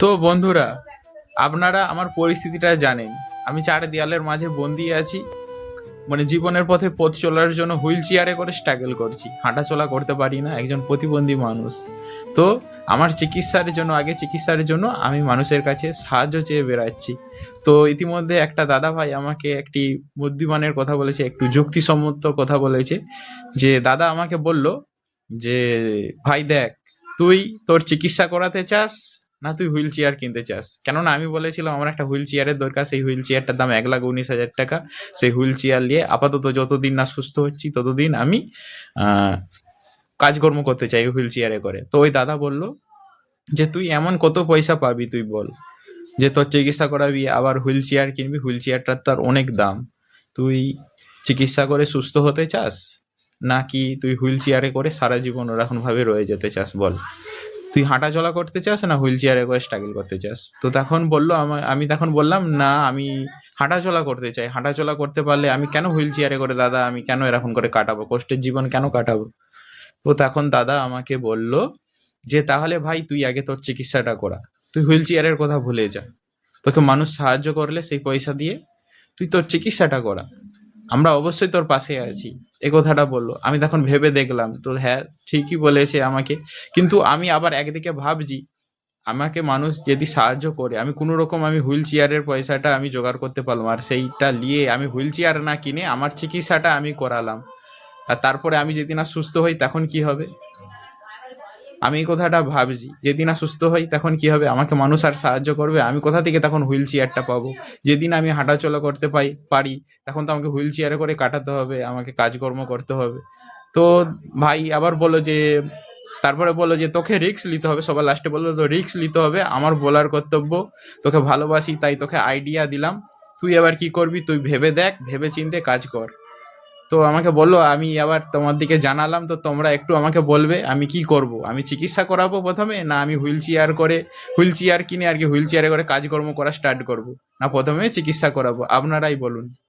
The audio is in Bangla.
তো বন্ধুরা, আপনারা আমার পরিস্থিতিটা জানেন। আমি চার দেয়ালের মাঝে বন্দি আছি। মানে জীবনের পথে পথ চলার জন্য হুইল চেয়ারে করে স্ট্রাগল করছি, হাঁটাচলা করতে পারি না, একজন প্রতিবন্ধী মানুষ। তো আমার চিকিৎসার জন্য আমি মানুষের কাছে সাহায্য চেয়ে বেড়াচ্ছি। তো ইতিমধ্যে একটা দাদা ভাই আমাকে একটি বুদ্ধিমানের কথা বলেছে, একটু যুক্তিসম্মত কথা বলেছে। যে দাদা আমাকে বলল যে, ভাই দেখ, তুই তোর চিকিৎসা করাতে চাস না তুই হুইল চেয়ার কিনতে চাস? কেননা আমি বলেছিলাম আমার একটা হুইল চেয়ারের দরকার, সেই হুইল চেয়ারটার দাম 1,19,000 টাকা। সেই হুইল চেয়ার নিয়ে আপাতত যতদিন না সুস্থ হচ্ছি ততদিন আমি কাজকর্ম করতে চাই হুইল চেয়ারে করে। তো ওই দাদা বলল যে, তুই এমন কত পয়সা পাবি তুই বল, যে তোর চিকিৎসা করাবি আবার হুইল চেয়ার কিনবি? হুইল চেয়ারটার তার অনেক দাম। তুই চিকিৎসা করে সুস্থ হতে চাস, নাকি তুই হুইল চেয়ারে করে সারা জীবন ওরকম ভাবে রয়ে যেতে চাস বল? তুই হাঁটাচলা করতে চাস না হুইল চেয়ারে করে স্ট্রাগল করতে চাস? তো তখন বললো আমি তখন বললাম, না আমি হাঁটাচলা করতে চাই। হাঁটাচলা করতে পারলে আমি কেন হুইল চেয়ারে করে, দাদা আমি কেন এরকম করে কাটাবো, কষ্টের জীবন কেন কাটাবো? তো তখন দাদা আমাকে বলল যে, তাহলে ভাই তুই আগে তোর চিকিৎসাটা করা, তুই হুইল চেয়ারের কথা ভুলে যা। তোকে মানুষ সাহায্য করলে সেই পয়সা দিয়ে তুই তোর চিকিৎসাটা করা, আমরা অবশ্যই তোর পাশে আছি। এ কথাটা বললো। আমি তখন ভেবে দেখলাম, তো হ্যাঁ, ঠিকই বলেছে আমাকে। কিন্তু আমি আবার একদিকে ভাবছি, আমাকে মানুষ যদি সাহায্য করে, আমি কোনো রকম আমি হুইল চেয়ারের পয়সাটা আমি জোগাড় করতে পারলাম, আর সেইটা নিয়ে আমি হুইল চেয়ার না কিনে আমার চিকিৎসাটা আমি করালাম, আর তারপরে আমি যদি না সুস্থ হই তখন কি হবে? আমি এই কথাটা ভাবছি, যেদিন না সুস্থ হই তখন কি হবে? আমাকে মানুষ আর সাহায্য করবে? আমি কোথা থেকে তখন হুইল চেয়ারটা পাবো? যেদিন আমি হাঁটাচলা করতে পারি, তখন তো আমাকে হুইল চেয়ারে করে কাটাতে হবে, আমাকে কাজকর্ম করতে হবে। তো ভাই আবার বললো যে, তারপরে বললো যে তোকে রিস্ক নিতে হবে, সবার লাস্টে বললো তো রিস্ক নিতে হবে, আমার বলার কর্তব্য। তোকে ভালোবাসি তাই তোকে আইডিয়া দিলাম, তুই এবার কি করবি তুই ভেবে দেখ, ভেবে চিন্তে কাজ কর। তো আমাকে বললো, আমি আবার তোমার দিকে জানালাম, তো তোমরা একটু আমাকে বলবে আমি কি করব? আমি চিকিৎসা করাবো প্রথমে, না আমি হুইল চেয়ার কিনে আর কি হুইল চেয়ারে করে কাজকর্ম করা স্টার্ট করব, না প্রথমে চিকিৎসা করাবো? আপনারাই বলুন।